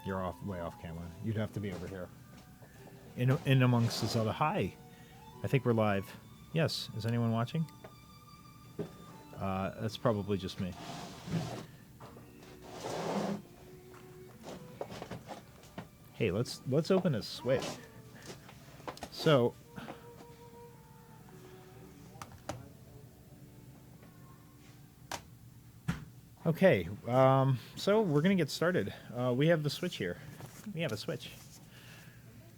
You're way off camera. You'd have to be over here. In amongst this other. Hi. I think we're live. Yes. Is anyone watching? That's probably just me. Hey, let's open a Switch. So. Okay, so we're going to get started. We have the Switch here. We have a Switch.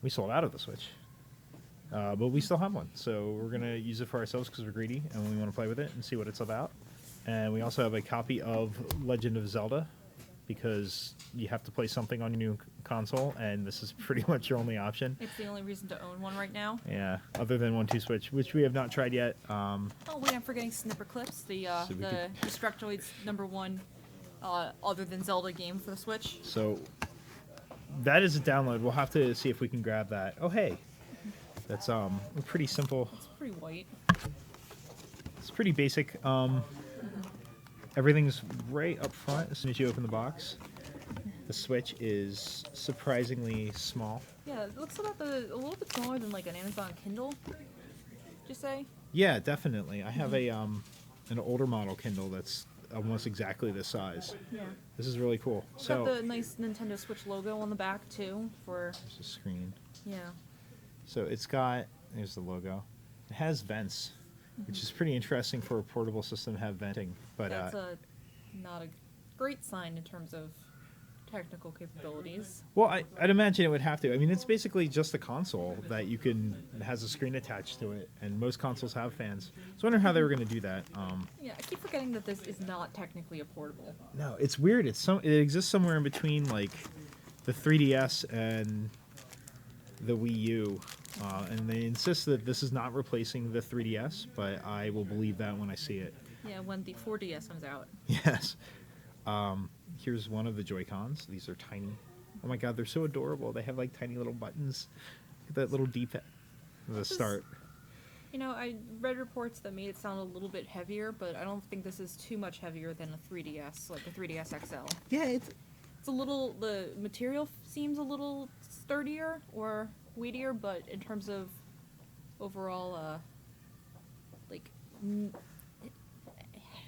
We sold out of the Switch. But we still have one. So we're going to use it for ourselves because we're greedy and we want to play with it and see what it's about. And we also have a copy of Legend of Zelda because you have to play something on your new console, and this is pretty much your only option. It's the only reason to own one right now. Yeah, other than 1-2 Switch, which we have not tried yet. Oh wait, I'm forgetting Snipper Clips, the Destructoids #1 other than Zelda game for the Switch. So that is a download. We'll have to see if we can grab that. Oh hey, that's pretty simple. It's pretty white. It's pretty basic. Everything's right up front as soon as you open the box. The Switch is surprisingly small. Yeah, it looks about a little bit smaller than like an Amazon Kindle. Would you say? Yeah, definitely. I have a an older model Kindle that's almost exactly this size. Yeah. This is really cool. It's So got the nice Nintendo Switch logo on the back too. For there's a screen. yeah. So it's got, there's the logo. It has vents, which is pretty interesting for a portable system to have venting. But That's not a great sign in terms of technical capabilities. well, I'd imagine it would have to. I mean, it's basically just a console that you can, it has a screen attached to it, and most consoles have fans. So I wonder how they were going to do that. Yeah, I keep forgetting that this is not technically a portable. No, it's weird. It exists somewhere in between like the 3DS and the Wii U, and they insist that this is not replacing the 3DS, but I will believe that when I see it. Yeah, when the 4DS comes out. Yes. Here's one of the Joy-Cons. These are tiny. Oh my god, they're so adorable. They have like tiny little buttons. Look at that little D-pad. The start. You know, I read reports that made it sound a little bit heavier, but I don't think this is too much heavier than a 3DS, like the 3DS XL. Yeah, it's a little, the material seems a little sturdier or weightier, but in terms of overall, like,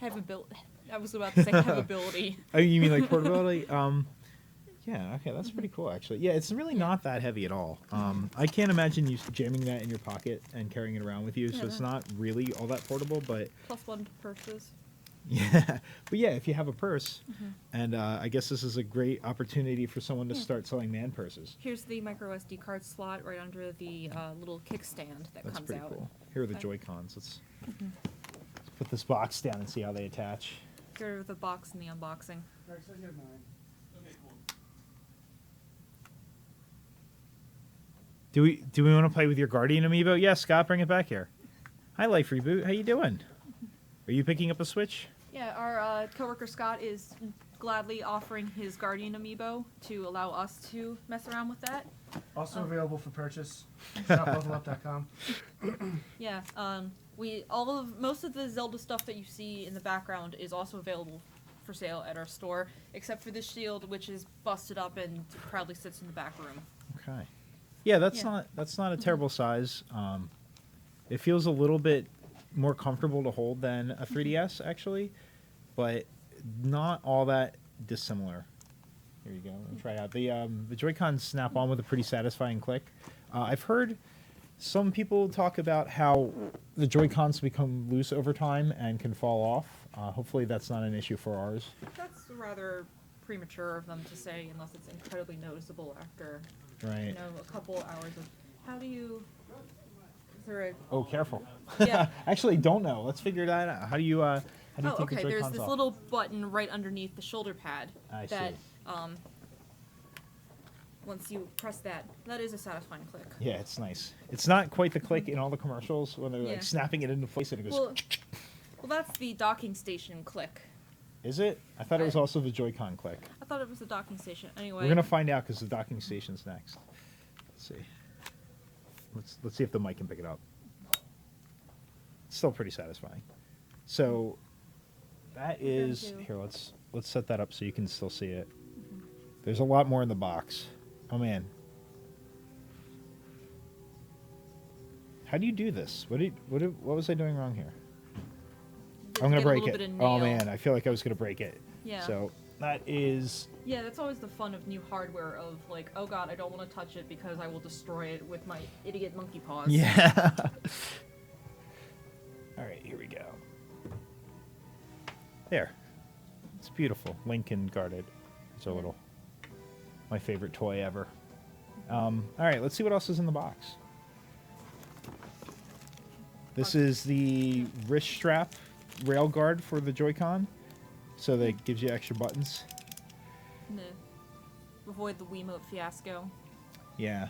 havability. I was about to say havability. Oh, you mean like portability? Yeah, okay, that's pretty cool actually. Yeah, it's really not that heavy at all. I can't imagine you jamming that in your pocket and carrying it around with you, so it's not really all that portable, but +1 to purses. yeah, but yeah, if you have a purse, and I guess this is a great opportunity for someone to start selling man purses. Here's the micro SD card slot right under the little kickstand that That's comes pretty out. cool. Here are the Joy-Cons. Let's put this box down and see how they attach. Get rid of the box and the unboxing. Do we want to play with your Guardian amiibo? Yeah, Scott, bring it back here. Hi, Life Reboot. How you doing? Are you picking up a Switch? Yeah, our coworker Scott is gladly offering his Guardian amiibo to allow us to mess around with that. Also available for purchase. ShopLevelUp.com. Yeah, most of the Zelda stuff that you see in the background is also available for sale at our store, except for this shield, which is busted up and proudly sits in the back room. Okay. Yeah, that's not a terrible size. It feels a little bit more comfortable to hold than a 3DS actually, but not all that dissimilar. Here you go. Let me try it out. The Joy-Cons snap on with a pretty satisfying click. I've heard some people talk about how the Joy-Cons become loose over time and can fall off. Hopefully that's not an issue for ours. That's rather premature of them to say, unless it's incredibly noticeable after Right. a couple hours of. How do you? Is there a? Oh, careful. Yeah. Actually, don't know. Let's figure that out. How do you take Okay. the There's Joy-Cons this off? little button right underneath the shoulder pad. I that see. once you press that, that is a satisfying click. Yeah, it's nice. It's not quite the click in all the commercials when they're Yeah. like snapping it into place and it goes. Well, that's the docking station click. Is it? I thought it was also the Joy-Con click. I thought it was the docking station. Anyway. We're gonna find out because the docking station's next. Let's see. Let's see if the mic can pick it up. It's still pretty satisfying. So that is here. Let's set that up so you can still see it. There's a lot more in the box. Oh man. How do you do this? What was I doing wrong here? I'm gonna Get a break little it. bit of Oh nail. man, I feel like I was gonna break it. Yeah. So that is. Yeah, that's always the fun of new hardware of like, oh god, I don't want to touch it because I will destroy it with my idiot monkey paws. Yeah. All right, here we go. There. It's beautiful. Lincoln guarded. It's a little. My favorite toy ever. All right, let's see what else is in the box. This is the wrist strap rail guard for the Joy-Con, so that gives you extra buttons. No. Avoid the Wiimote fiasco. Yeah.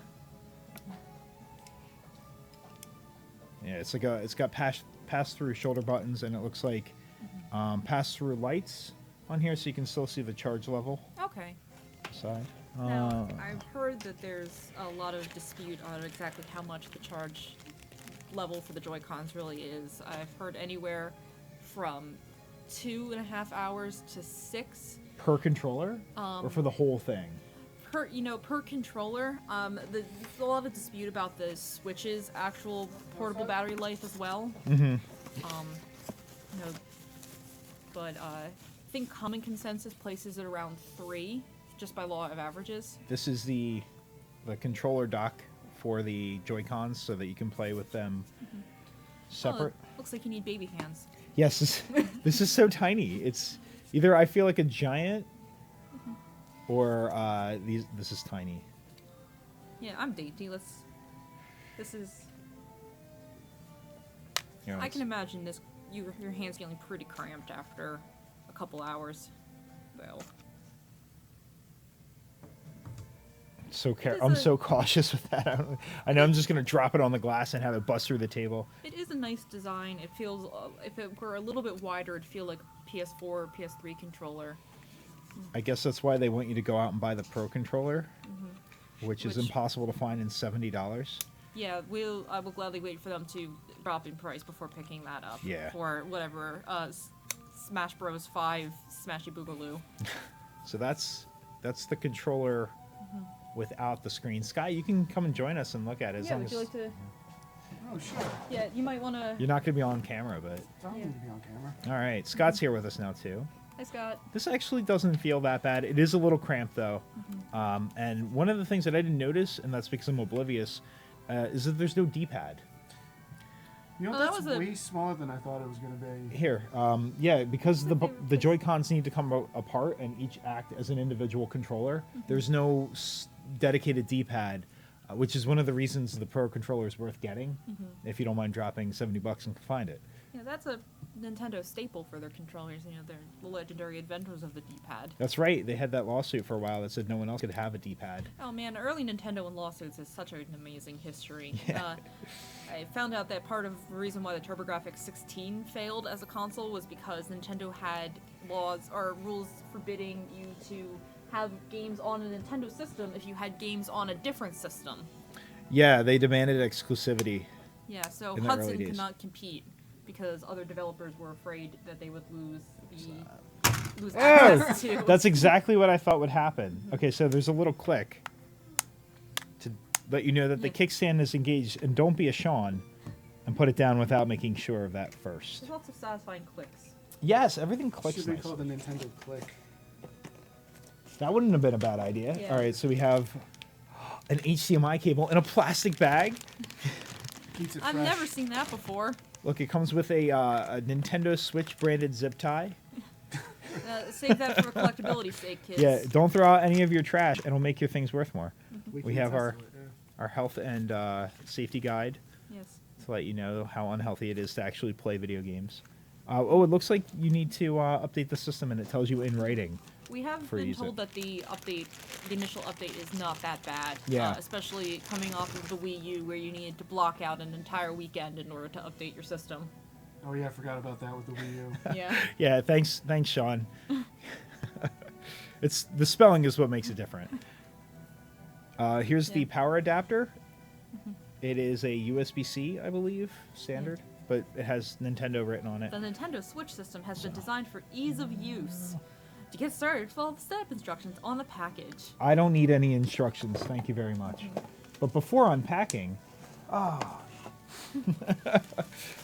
Yeah, it's got pass through shoulder buttons, and it looks like pass through lights on here, so you can still see the charge level Okay. side. Now, I've heard that there's a lot of dispute on exactly how much the charge level for the Joy-Cons really is. I've heard anywhere from 2.5 hours to 6 Per controller, or for the whole thing? per controller. There's a lot of dispute about the Switch's actual portable battery life as well. Mm-hmm. But I think common consensus places it around 3, just by law of averages. This is the controller dock for the Joy-Cons, so that you can play with them separate. Oh, looks like you need baby hands. Yes, this is so tiny. It's either I feel like a giant, or this is tiny. Yeah, I'm dainty. This is. You know, I it's- can imagine this. Your hands getting pretty cramped after a couple hours, though. I'm a- so cautious with that. I know I'm just gonna drop it on the glass and have it bust through the table. It is a nice design. It feels, if it were a little bit wider, it'd feel like a PS4 or PS3 controller. I guess that's why they want you to go out and buy the Pro controller, which is Which- impossible to find in $70. Yeah, I will gladly wait for them to drop in price before picking that up. Yeah. For whatever, Smash Bros. 5 Smashy Boogaloo. So that's the controller without the screen. Sky, you can come and join us and look at it. As Yeah, long would as you like to? Oh, sure. Yeah, you might want to. you're not going to be on camera, but Don't need to be on camera. all right. Scott's here with us now too. Hi, Scott. This actually doesn't feel that bad. It is a little cramped though. And one of the things that I didn't notice, and that's because I'm oblivious, is that there's no D-pad. You know, Oh, that that's was a- way smaller than I thought it was going to be. Here, yeah, because But they the replaced- Joy-Cons need to come apart and each act as an individual controller. There's no dedicated D-pad, which is one of the reasons the Pro controller is worth getting. If you don't mind dropping $70 and find it. Yeah, that's a Nintendo staple for their controllers. You know, they're the legendary inventors of the D-pad. That's right. They had that lawsuit for a while that said no one else could have a D-pad. Oh man, early Nintendo and lawsuits is such an amazing history. Yeah. I found out that part of the reason why the TurboGrafx 16 failed as a console was because Nintendo had laws or rules forbidding you to have games on a Nintendo system if you had games on a different system. Yeah, they demanded exclusivity. Yeah, so In the Hudson early days. could not compete because other developers were afraid that they would lose Oh, access to. that's exactly what I thought would happen. Okay, so there's a little click to let you know that the Yeah. kickstand is engaged, and don't be a Sean and put it down without making sure of that first. There's lots of satisfying clicks. Yes, everything clicks Should be nice. called the Nintendo Click. That wouldn't have been a bad idea. Yeah. All right, so we have an HDMI cable in a plastic bag. Keeps it I've fresh. never seen that before. Look, it comes with a Nintendo Switch branded zip tie. Save that for collectability's sake, kids. Yeah, don't throw out any of your trash. It'll make your things worth more. We can have attest our to it, yeah. our health and safety guide Yes. to let you know how unhealthy it is to actually play video games. Oh, it looks like you need to update the system, and it tells you in writing. We have For been user. told that the initial update is not that bad. Yeah. Especially coming off of the Wii U, where you needed to block out an entire weekend in order to update your system. Oh yeah, I forgot about that with the Wii U. Yeah. Yeah, thanks, Sean. It's the spelling is what makes it different. Here's the Yeah. power adapter. It is a USB-C, I believe, standard, but it has Nintendo written on it. The Nintendo Switch system has been designed for ease of use. To get started, follow the setup instructions on the package. I don't need any instructions. Thank you very much. But before unpacking, all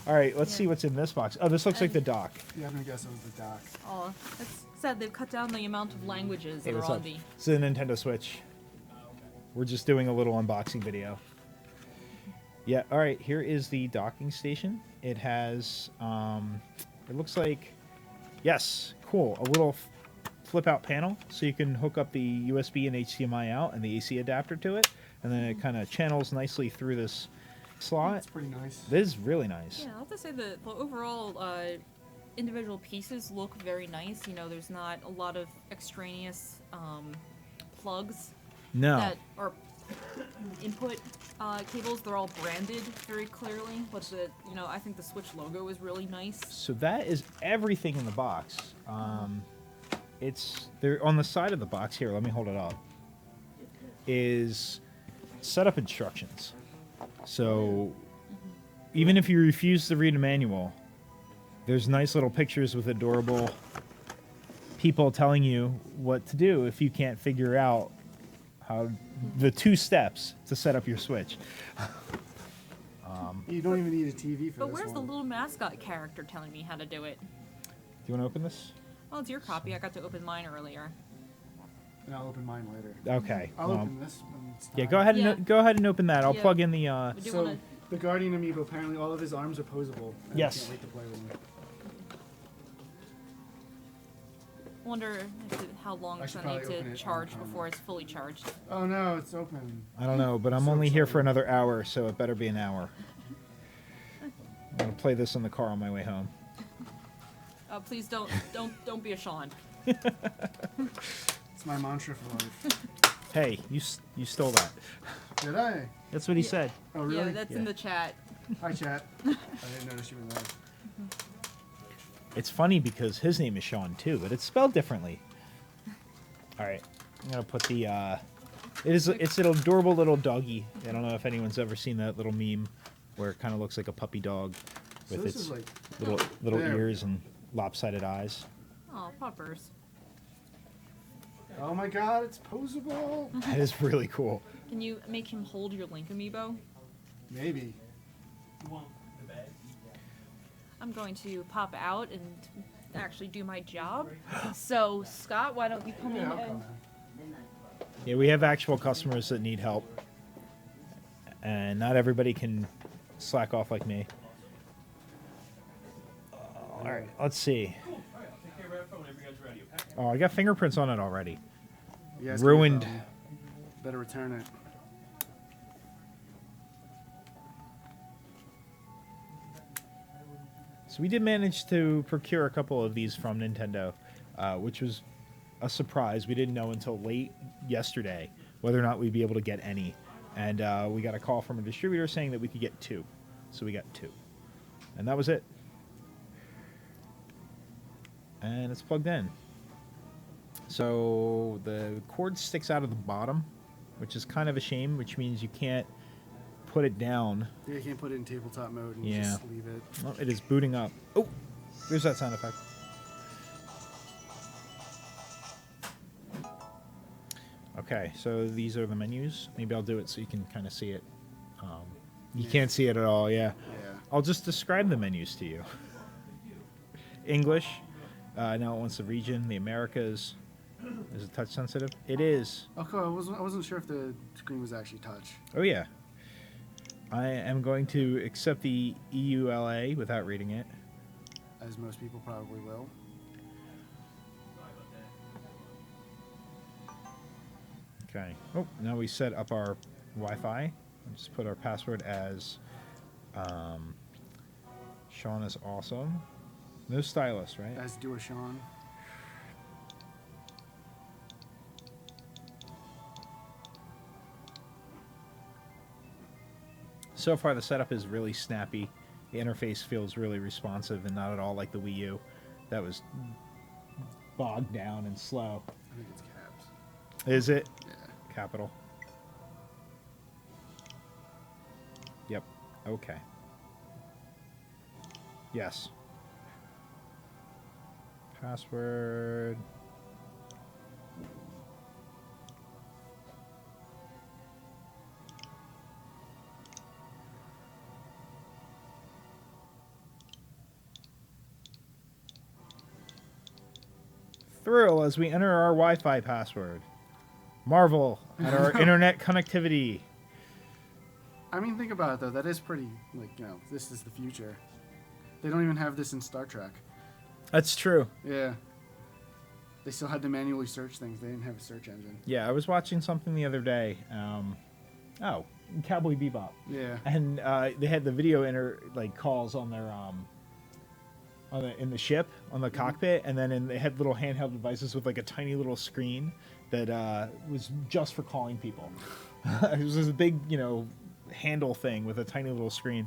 right, let's Yeah. see what's in this box. Oh, this looks like the dock. Yeah, I'm gonna guess it was the dock. Oh, it's sad they've cut down the amount of languages Hey, that are what's on up? the. It's a Nintendo Switch. We're just doing a little unboxing video. Yeah, all right, here is the docking station. It has, it looks like, yes, cool, a little flip-out panel, so you can hook up the USB and HDMI out and the AC adapter to it, and then it kind of channels nicely through this slot. It's pretty nice. This is really nice. Yeah, I have to say the overall individual pieces look very nice. You know, there's not a lot of extraneous plugs No. that are input cables. They're all branded very clearly. But the I think the Switch logo is really nice. So that is everything in the box. It's there on the side of the box here. Let me hold it up. Is setup instructions. So even if you refuse to read a manual, there's nice little pictures with adorable people telling you what to do if you can't figure out how the 2 steps to set up your Switch. You don't even need a TV for But this where's the one. little mascot character telling me how to do it? Do you want to open this? Well, it's your copy. I got to open mine earlier. And I'll open mine later. Okay. I'll well, open this when it's yeah, time. go ahead and Yeah. go ahead and open that. I'll Yeah. plug in the. I do So want the Guardian Amiibo, apparently all of his arms are posable. and Yes. I can't wait to play with him. to wonder how long I it's should going to probably need open to it charge on camera. before it's fully charged. Oh no, it's open. I don't know, but I'm So only here for excited. another hour, so it better be an hour. I'm gonna play this in the car on my way home. Please don't be a Sean. It's my mantra for life. Hey, you stole that. Did I? That's what he Yeah. said. Oh really? Yeah, that's in Yeah. the chat. Hi chat. I didn't notice you were there. It's funny because his name is Sean too, but it's spelled differently. All right, I'm gonna put the. It's an adorable little doggy. I don't know if anyone's ever seen that little meme where it kind of looks like a puppy dog So with this its is like little There we ears and lopsided eyes. Oh, puppers. oh my god, it's posable. That is really cool. Can you make him hold your Link amiibo? Maybe. I'm going to pop out and actually do my job. So, Scott, why don't you come in Yeah, I'll and... come Yeah, we have actual customers that need help, and not everybody can slack off like me. All right, let's see. Oh, I got fingerprints on it already. in. Yeah, it's Ruined. gonna be a problem. Better return it. So we did manage to procure a couple of these from Nintendo, which was a surprise. We didn't know until late yesterday whether or not we'd be able to get any. And we got a call from a distributor saying that we could get 2. So we got 2. And that was it. And it's plugged in. So the cord sticks out of the bottom, which is kind of a shame, which means you can't put it down. Yeah, you can't put it in tabletop mode and Yeah. just leave it. Oh, it is booting up. Oh, there's that sound effect. Okay, so these are the menus. Maybe I'll do it so you can kind of see it. You Yeah. can't see it at all, yeah. Yeah. I'll just describe the menus to you. English. Now it wants the region, the Americas. Is it touch sensitive? It is. Okay, I wasn't sure if the screen was actually touch. Oh, yeah. I am going to accept the EULA without reading it. As most people probably will. Okay. Oh, now we set up our Wi-Fi. Just put our password as Sean is awesome. No stylus, right? As do a Sean. So far, the setup is really snappy. The interface feels really responsive and not at all like the Wii U. That was bogged down and slow. I think it's caps. Is it? Yeah. Capital. Yep. Okay. Yes. Password. thrill as we enter our Wi-Fi password. Marvel at our internet connectivity. I mean, think about it though. That is pretty, like, you know, this is the future. They don't even have this in Star Trek. That's true. Yeah. They still had to manually search things. They didn't have a search engine. Yeah, I was watching something the other day. Cowboy Bebop. Yeah. And they had the video calls on their in the ship on the cockpit, and then they had little handheld devices with like a tiny little screen that was just for calling people. It was this big, handle thing with a tiny little screen.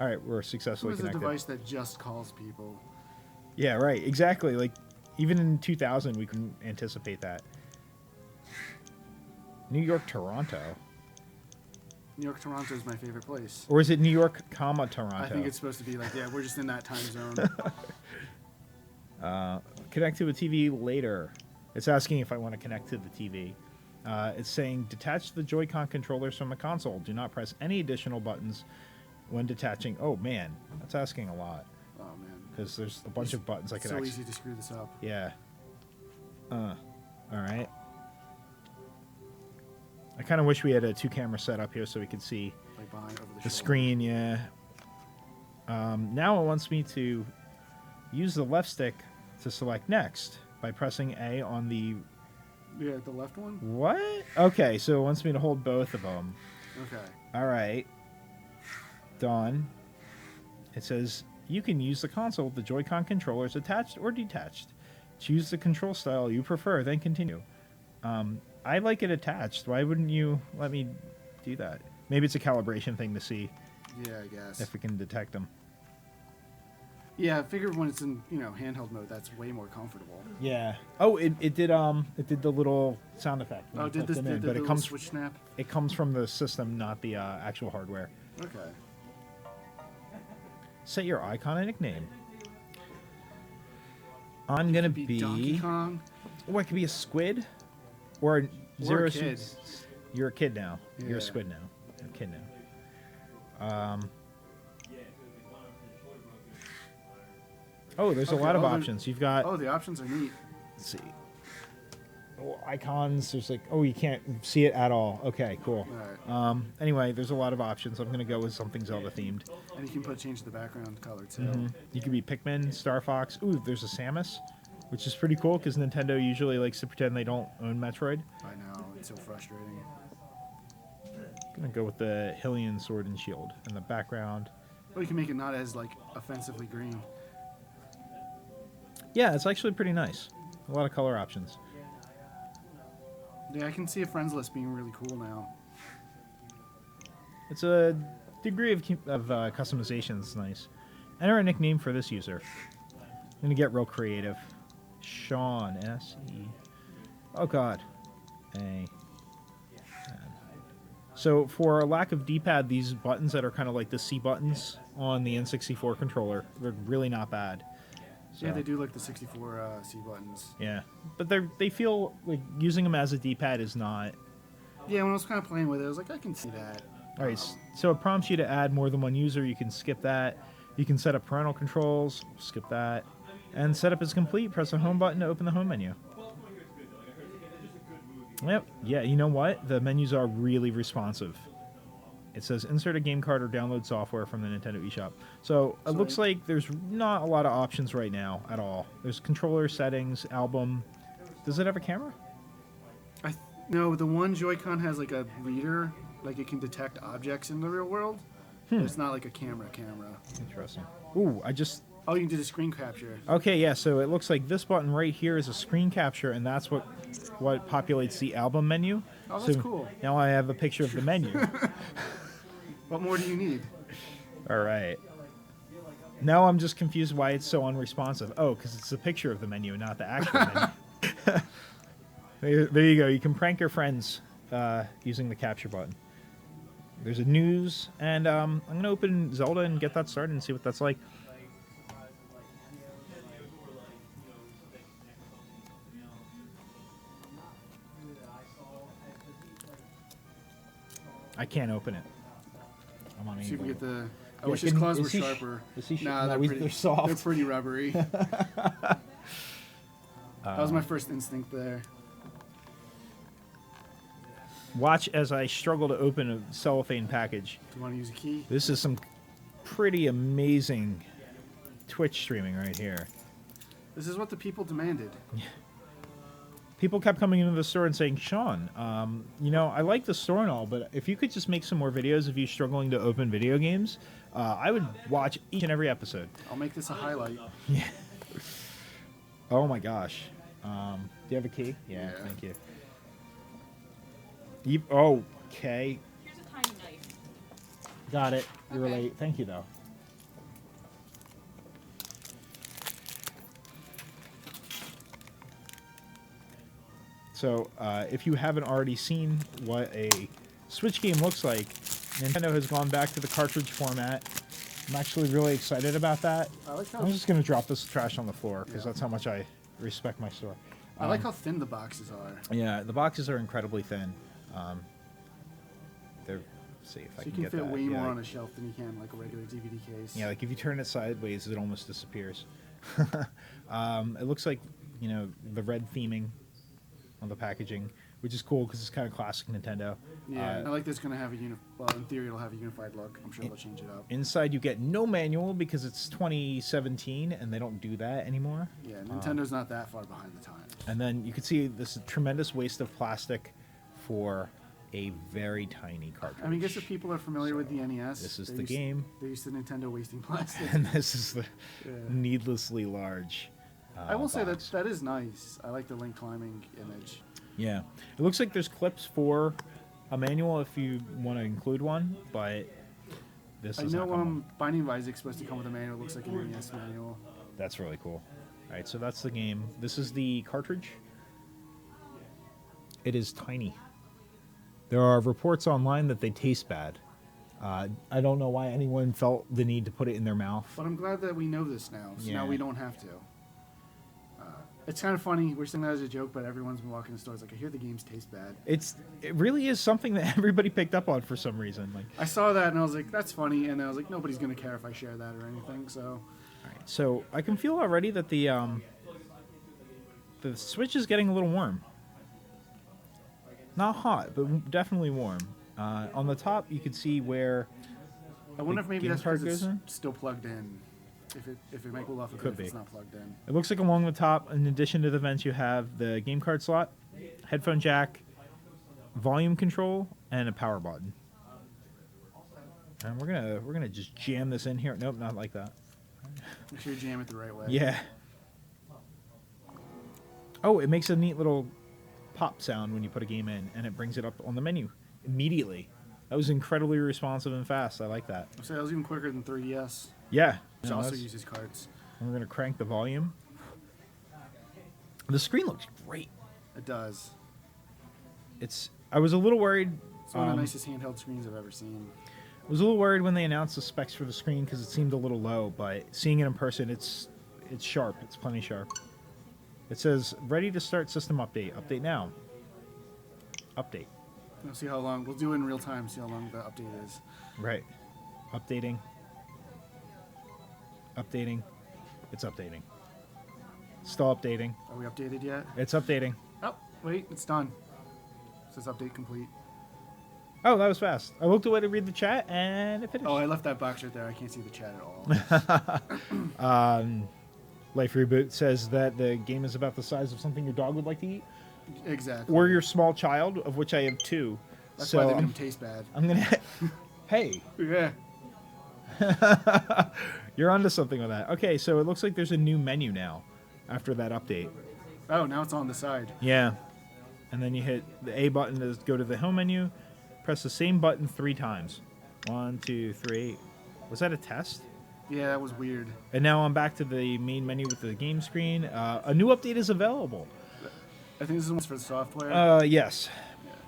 All right, we're It successfully was a connected. device that just calls people. Yeah, right. Exactly. Like even in 2000, we couldn't anticipate that. New York, Toronto, New York, Toronto is my favorite place. or is it New York, Toronto? I think it's supposed to be like, yeah, we're just in that time zone. Connect to a TV later. It's asking if I want to connect to the TV. It's saying detach the Joy-Con controllers from the console. Do not press any additional buttons when detaching. Oh man, that's asking a lot Oh man. because there's a bunch of buttons I It's could so actually. easy to screw this up. Yeah. All right. I kind of wish we had a 2-camera setup here so we could see Like behind over the the shoulder. screen. Yeah. Now it wants me to use the left stick to select next by pressing A on the. Yeah, the left one? What? Okay, so it wants me to hold both of them. Okay. All right. Done. It says you can use the console with the Joy-Con controllers attached or detached. Choose the control style you prefer, then continue. I like it attached. Why wouldn't you let me do that? Maybe it's a calibration thing to see Yeah, I guess. if we can detect them. Yeah, I figured when it's in, handheld mode, that's way more comfortable. Yeah. Oh, it did the little sound effect. when Oh, you did clicked this them in, did but the it little comes switch snap? it comes from the system, not the actual hardware. Okay. Set your icon and nickname. I'm gonna Be Donkey be. Kong. Or it could be a squid, or a zero. kid. You're a kid now. You're Yeah. a squid now. You're a kid now. Oh, there's a Okay, lot of oh, there- options. You've got. Oh, the options are neat. Let's see. Oh, icons. There's like. Oh, you can't see it at all. Okay, cool. All right. Anyway, there's a lot of options. I'm gonna go with something Zelda themed. And you can change the background color too. You could be Pikmin, Star Fox. Ooh, there's a Samus, which is pretty cool because Nintendo usually likes to pretend they don't own Metroid. I know, it's so frustrating. Gonna go with the Hylian Sword and Shield in the background. Or you can make it not as offensively green. Yeah, it's actually pretty nice. A lot of color options. Yeah, I can see a friends list being really cool now. It's a degree of customization that's nice. Enter a nickname for this user. I'm gonna get real creative. Sean S.E. Oh God. A. So for a lack of D-pad, these buttons that are kind of like the C buttons on the N64 controller, they're really not bad. So, Yeah, they do like the 64 C buttons. Yeah, but they feel like using them as a D-pad is not. Yeah, when I was kind of playing with it, I was like, I can see that. All right, so it prompts you to add more than one user. You can skip that. You can set up parental controls. Skip that. And setup is complete. Press the home button to open the home menu. Yep. Yeah, you know what? The menus are really responsive. It says insert a game card or download software from the Nintendo eShop. So it So looks like there's not a lot of options right now at all. There's controller settings, album. Does it have a camera? No, the one Joy-Con has like a reader, like it can detect objects in the real world. But it's not like a camera. Interesting. Ooh, I just... Oh, you can do the screen capture. Okay, yeah, so it looks like this button right here is a screen capture, and that's what populates the album menu. Oh, that's So cool. Now I have a picture of the menu. What more do you need? All right. Now I'm just confused why it's so unresponsive. Oh, because it's a picture of the menu, not the actual menu. There you go. You can prank your friends using the capture button. There's a news, and I'm going to open Zelda and get that started and see what that's like. I can't open it. I'm on See if we get the. I Yeah, wish his can- claws is were he sh- sharper. is he sh- Nah, no, they're he's- pretty. they're soft. They're pretty rubbery. That was my first instinct there. Watch as I struggle to open a cellophane package. Do you want to use a key? This is some pretty amazing Twitch streaming right here. This is what the people demanded. People kept coming into the store and saying, Sean, you know, I like the store and all, but if you could just make some more videos of you struggling to open video games, I would watch each and every episode. I'll make this a highlight. Yeah. Oh my gosh. Do you have a key? Yeah, Yeah. thank you. Oh, okay. Here's a tiny knife. Got it. You were Okay. late. Thank you, though. So, if you haven't already seen what a Switch game looks like, Nintendo has gone back to the cartridge format. I'm actually really excited about that. I like how I'm just going to drop this trash on the floor because Yeah. that's how much I respect my store. I like how thin the boxes are. Yeah, the boxes are incredibly thin. They're, let's see if I So you can can get fit that. way yeah, more like, on a shelf than you can like a regular DVD case. yeah, like if you turn it sideways, it almost disappears. It looks like, you know, the red theming on the packaging, which is cool because it's kind of classic Nintendo. Yeah, I like this gonna have a well, in theory it'll have a unified look. I'm sure they'll change it up. Inside, you get no manual because it's 2017 and they don't do that anymore. Yeah, Nintendo's not that far behind the times. And then you can see this tremendous waste of plastic for a very tiny cartridge. I mean, I guess if people are familiar with the NES, This is they're the used- game. They're used to Nintendo wasting plastic. And this is the Yeah. needlessly large. I will say that box. that is nice. I like the Link climbing image. Yeah, it looks like there's clips for a manual if you want to include one, but this I is not know coming. Binding of Isaac's supposed to come with a manual. It looks like an NES manual. That's really cool. All right, so that's the game. This is the cartridge. It is tiny. There are reports online that they taste bad. I don't know why anyone felt the need to put it in their mouth. But I'm glad that we know this now, so now Yeah. we don't have to. It's kind of funny. We're saying that as a joke, but everyone's been walking the stores like, I hear the games taste bad. It really is something that everybody picked up on for some reason. Like, I saw that and I was like, that's funny. And I was like, nobody's going to care if I share that or anything. So so I can feel already that the Switch is getting a little warm. Not hot, but definitely warm. On the top, you can see where I wonder The if maybe game that's card because it's goes in? still plugged in. If it might go off a Could bit be. if it's not plugged in. it looks like along the top, in addition to the vents, you have the game card slot, headphone jack, volume control, and a power button. And we're gonna just jam this in here. Nope, not like that. Make sure you jam it the right way. Yeah. Oh, it makes a neat little pop sound when you put a game in, and it brings it up on the menu immediately. That was incredibly responsive and fast. I like that. I'll say that was even quicker than 3DS, Yeah. which No, also that's- uses cards. and we're gonna crank the volume. The screen looks great. It does. I was a little worried. It's one of the nicest handheld screens I've ever seen. I was a little worried when they announced the specs for the screen because it seemed a little low, but seeing it in person, it's sharp. It's plenty sharp. It says ready to start system update. Update now. Update. We'll see how long. We'll do it in real time. See how long the update is. Right. Updating. Updating. It's updating. Still updating. Are we updated yet? It's updating. Oh, wait, it's done. It says update complete. Oh, that was fast. I looked away to read the chat and it finished. Oh, I left that box right there. I can't see the chat at all. Life Reboot says that the game is about the size of something your dog would like to eat, Exactly. or your small child, of which I have two. That's so why they I'm, didn't taste bad. I'm gonna. Hey, Yeah. you're onto something with that. Okay, so it looks like there's a new menu now after that update. Oh, now it's on the side. Yeah, and then you hit the A button to go to the home menu. Press the same button 3 times. 1, 2, 3. Was that a test? Yeah, that was weird. And now I'm back to the main menu with the game screen. A new update is available. I think this is one for the software. Yes.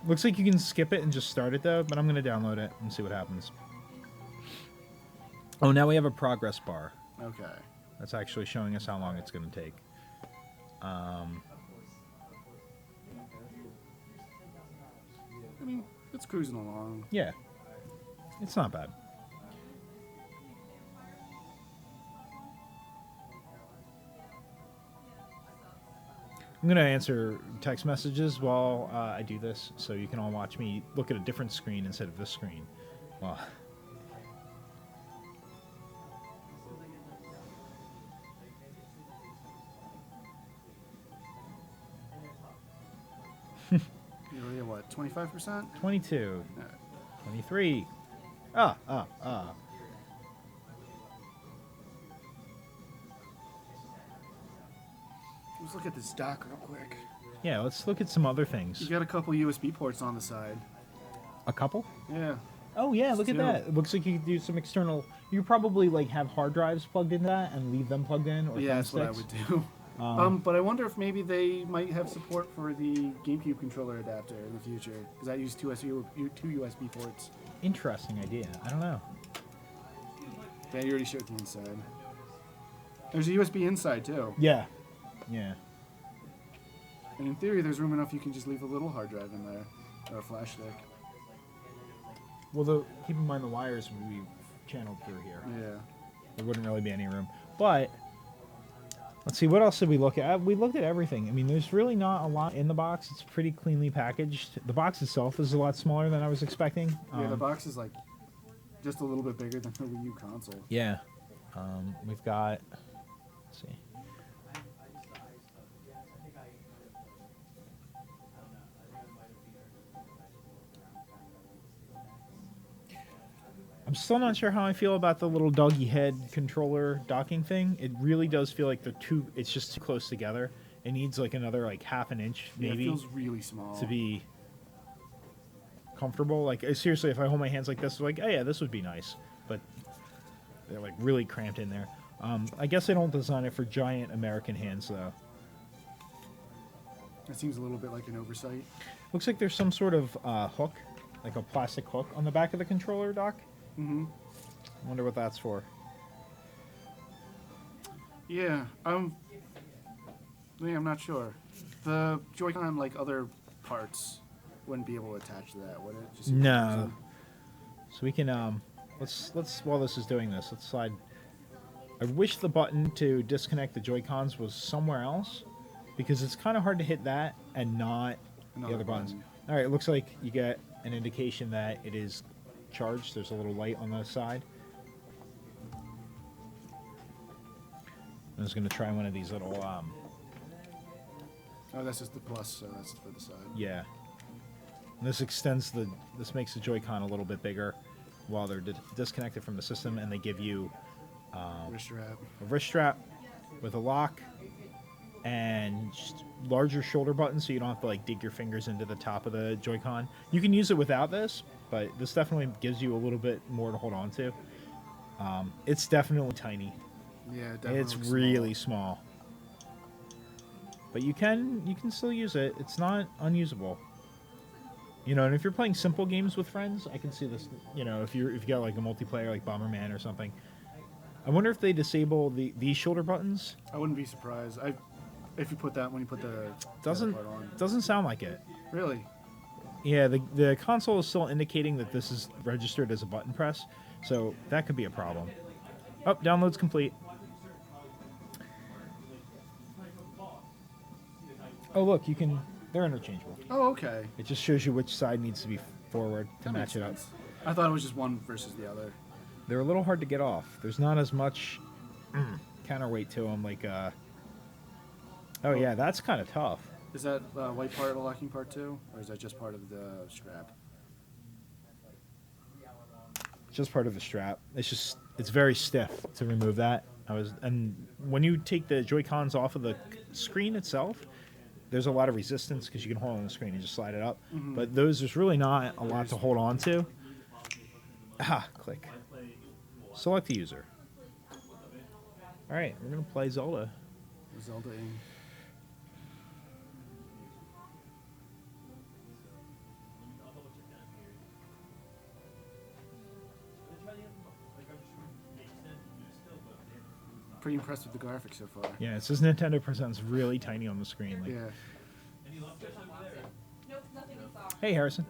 Looks like you can skip it and just start it though, but I'm going to download it and see what happens. Oh, now we have a progress bar. Okay. That's actually showing us how long it's going to take. I mean, it's cruising along. Yeah. It's not bad. I'm gonna answer text messages while I do this, so you can all watch me look at a different screen instead of this screen. Well, You already at what? 25%. 22, Alright. 23. Ah. Let's look at this dock real quick. Yeah, let's look at some other You things. got a couple USB ports on the side. A couple? Yeah. Oh yeah, look at Two. that. It looks like you could do some external. You probably like have hard drives plugged into that and leave them plugged in, or Yeah, that's what I thumbsticks. would do. But I wonder if maybe they might have support for the GameCube controller adapter in the future, because that used two USB ports. Interesting idea. I don't know. Yeah, you already showed the inside. There's a USB inside too, Yeah. and in theory, there's room enough you can just leave a little hard drive in there, or a flash stick. Well, keep in mind the wires would be channeled through here. Yeah. There wouldn't really be any room. But let's see, what else did we look at? We looked at everything. I mean, there's really not a lot in the box. It's pretty cleanly packaged. The box itself is a lot smaller than I was expecting. Yeah, the box is like just a little bit bigger than the Wii U console. Yeah. We've got. Let's see. I'm still not sure how I feel about the little doggy head controller docking thing. It really does feel like it's just too close together. It needs like another like half an inch Yeah, it maybe feels really small. to be comfortable. Like seriously, if I hold my hands like this, like, oh yeah, this would be nice. But they're like really cramped in there. I guess they don't design it for giant American hands though. That seems a little bit like an oversight. Looks like there's some sort of hook, like a plastic hook on the back of the controller dock. Mm-hmm. I wonder what that's for. Yeah, I'm not sure. The Joy-Con, like other parts, wouldn't be able to attach to that, would it? Just No. So we can let's while this is doing this, let's slide. I wish the button to disconnect the Joy-Cons was somewhere else, because it's kind of hard to hit that and not the Another other buttons. button. All right, it looks like you get an indication that it is charged. There's a little light on the side. I'm just gonna try one of these little Oh, that's just the plus, so that's for the side. yeah. And this makes the Joy-Con a little bit bigger while they're disconnected from the system, and they give you Wrist strap. a wrist strap with a lock and just larger shoulder buttons, so you don't have to like dig your fingers into the top of the Joy-Con. You can use it without this, but this definitely gives you a little bit more to hold on to. It's definitely tiny. Yeah, definitely. It's really small. But you can still use it. It's not unusable. You know, and if you're playing simple games with friends, I can see this. You know, if you got like a multiplayer like Bomberman or something. I wonder if they disable these shoulder buttons. I wouldn't be surprised. If you put that when you put the Doesn't other part on. doesn't sound like it. Really? Yeah, the console is still indicating that this is registered as a button press, so that could be a problem. Oh, download's complete. Oh, look, they're interchangeable. Oh, okay. It just shows you which side needs to be forward to That match makes it up. sense. I thought it was just one versus the other. They're a little hard to get off. There's not as much counterweight to them. Like, oh yeah, that's kind of tough. Is that white part of the locking part too, or is that just part of the strap? Just part of the strap. It's very stiff to remove that. And when you take the Joy-Cons off of the screen itself, there's a lot of resistance because you can hold on the screen and just slide it up. Mm-hmm. But there's really not a lot to hold on to. Click. Select the user. All right, we're gonna play Zelda. Zelda ing. Pretty impressed with the graphics so far. Yeah, it says Nintendo Presents really tiny on the screen. Like, Yeah. hey Harrison.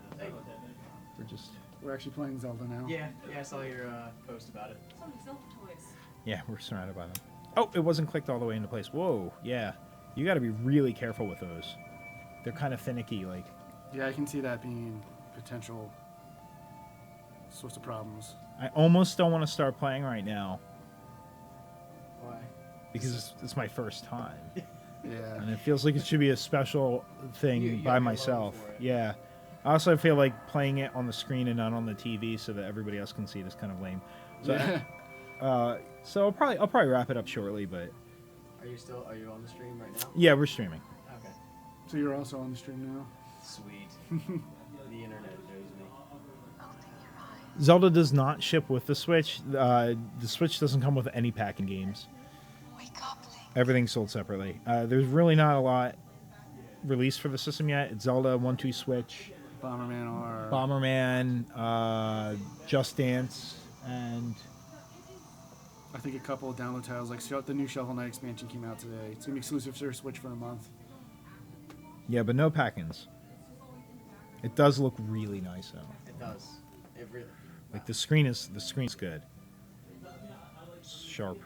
We're just We're actually playing Zelda now. Yeah, I saw your post about it. So many Zelda toys. we're surrounded by them. Oh, it wasn't clicked all the way into place. Whoa, yeah. You got to be really careful with those. They're kind of finicky. Like, Yeah, I can see that being potential source of problems. I almost don't want to start playing right now Why? because it's my first time, Yeah. and it feels like it should be a special thing You by gotta be myself. alone for it. Yeah. I also feel like playing it on the screen and not on the TV so that everybody else can see it is kind of lame. So, Yeah. so I'll probably wrap it up shortly, but Are you on the stream right now? yeah, we're streaming. Okay. So you're also on the stream now? Sweet. The internet knows me. Zelda does not ship with the Switch. The Switch doesn't come with any packing games. Wake up, Link. Everything's sold separately. There's really not a lot released for the system yet. It's Zelda 1-2 Switch, Bomberman or... Bomberman, Just Dance, and I think a couple of download titles, like the new Shovel Knight expansion came out today. It's going to be exclusive to Switch for a month. yeah, but no pack-ins. It does look really nice though. It does. It really. Like the screen's good. It's sharp.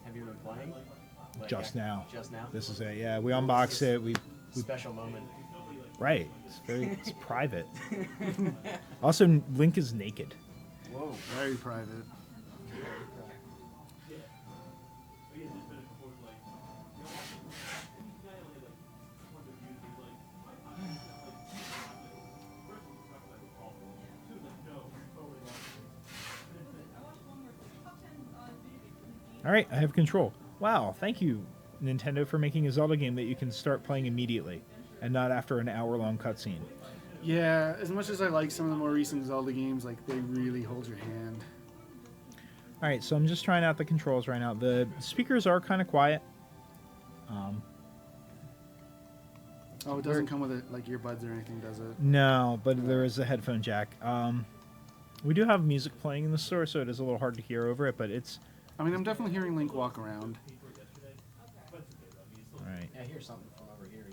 Have you been playing? Like, Just now. Just now. This is it. Yeah, we unboxed it. We Special moment. right. It's private. Also, Link is naked. Whoa. Very private. All right, I have control. Wow, thank you, Nintendo, for making a Zelda game that you can start playing immediately and not after an hour-long cutscene. Yeah, as much as I like some of the more recent Zelda games, like, they really hold your hand. All right, so I'm just trying out the controls right now. The speakers are kind of quiet. Oh, it doesn't come with it, like, earbuds or anything, does it? No, but there is a headphone jack. We do have music playing in the store, so it is a little hard to hear over it, but it's... I mean, I'm definitely hearing Link walk around. All right. Yeah, I hear something from over here.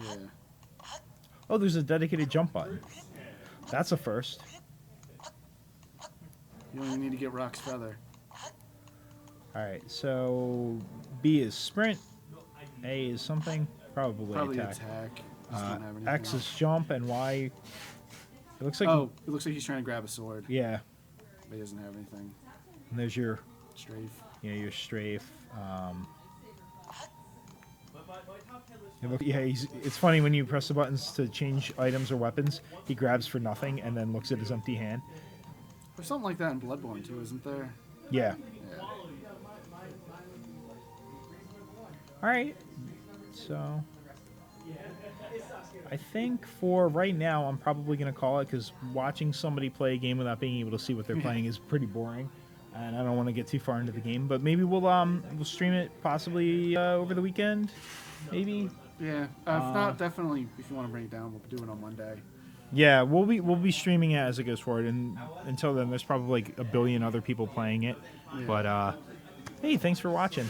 Yeah. Oh, there's a dedicated jump button. That's a first. You only need to get Rock's Feather. All right, so B is sprint, A is something, probably attack. Just don't have anything X else. is jump, and Y... It looks like... Oh, it looks like he's trying to grab a sword, Yeah, but he doesn't have anything. and there's your... Strafe. Yeah, your strafe. Yeah, it's funny when you press the buttons to change items or weapons, he grabs for nothing and then looks at his empty hand. There's something like that in Bloodborne, too, isn't there? Yeah. Yeah. All right. So, I think for right now, I'm probably going to call it because watching somebody play a game without being able to see what they're playing is pretty boring. And I don't want to get too far into the game, but maybe we'll stream it possibly over the weekend, maybe. Yeah. If not, definitely, if you want to bring it down, we'll do it on Monday. Yeah, we'll be streaming it as it goes forward, and until then, there's probably like a billion other people playing it. Yeah. But hey, thanks for watching.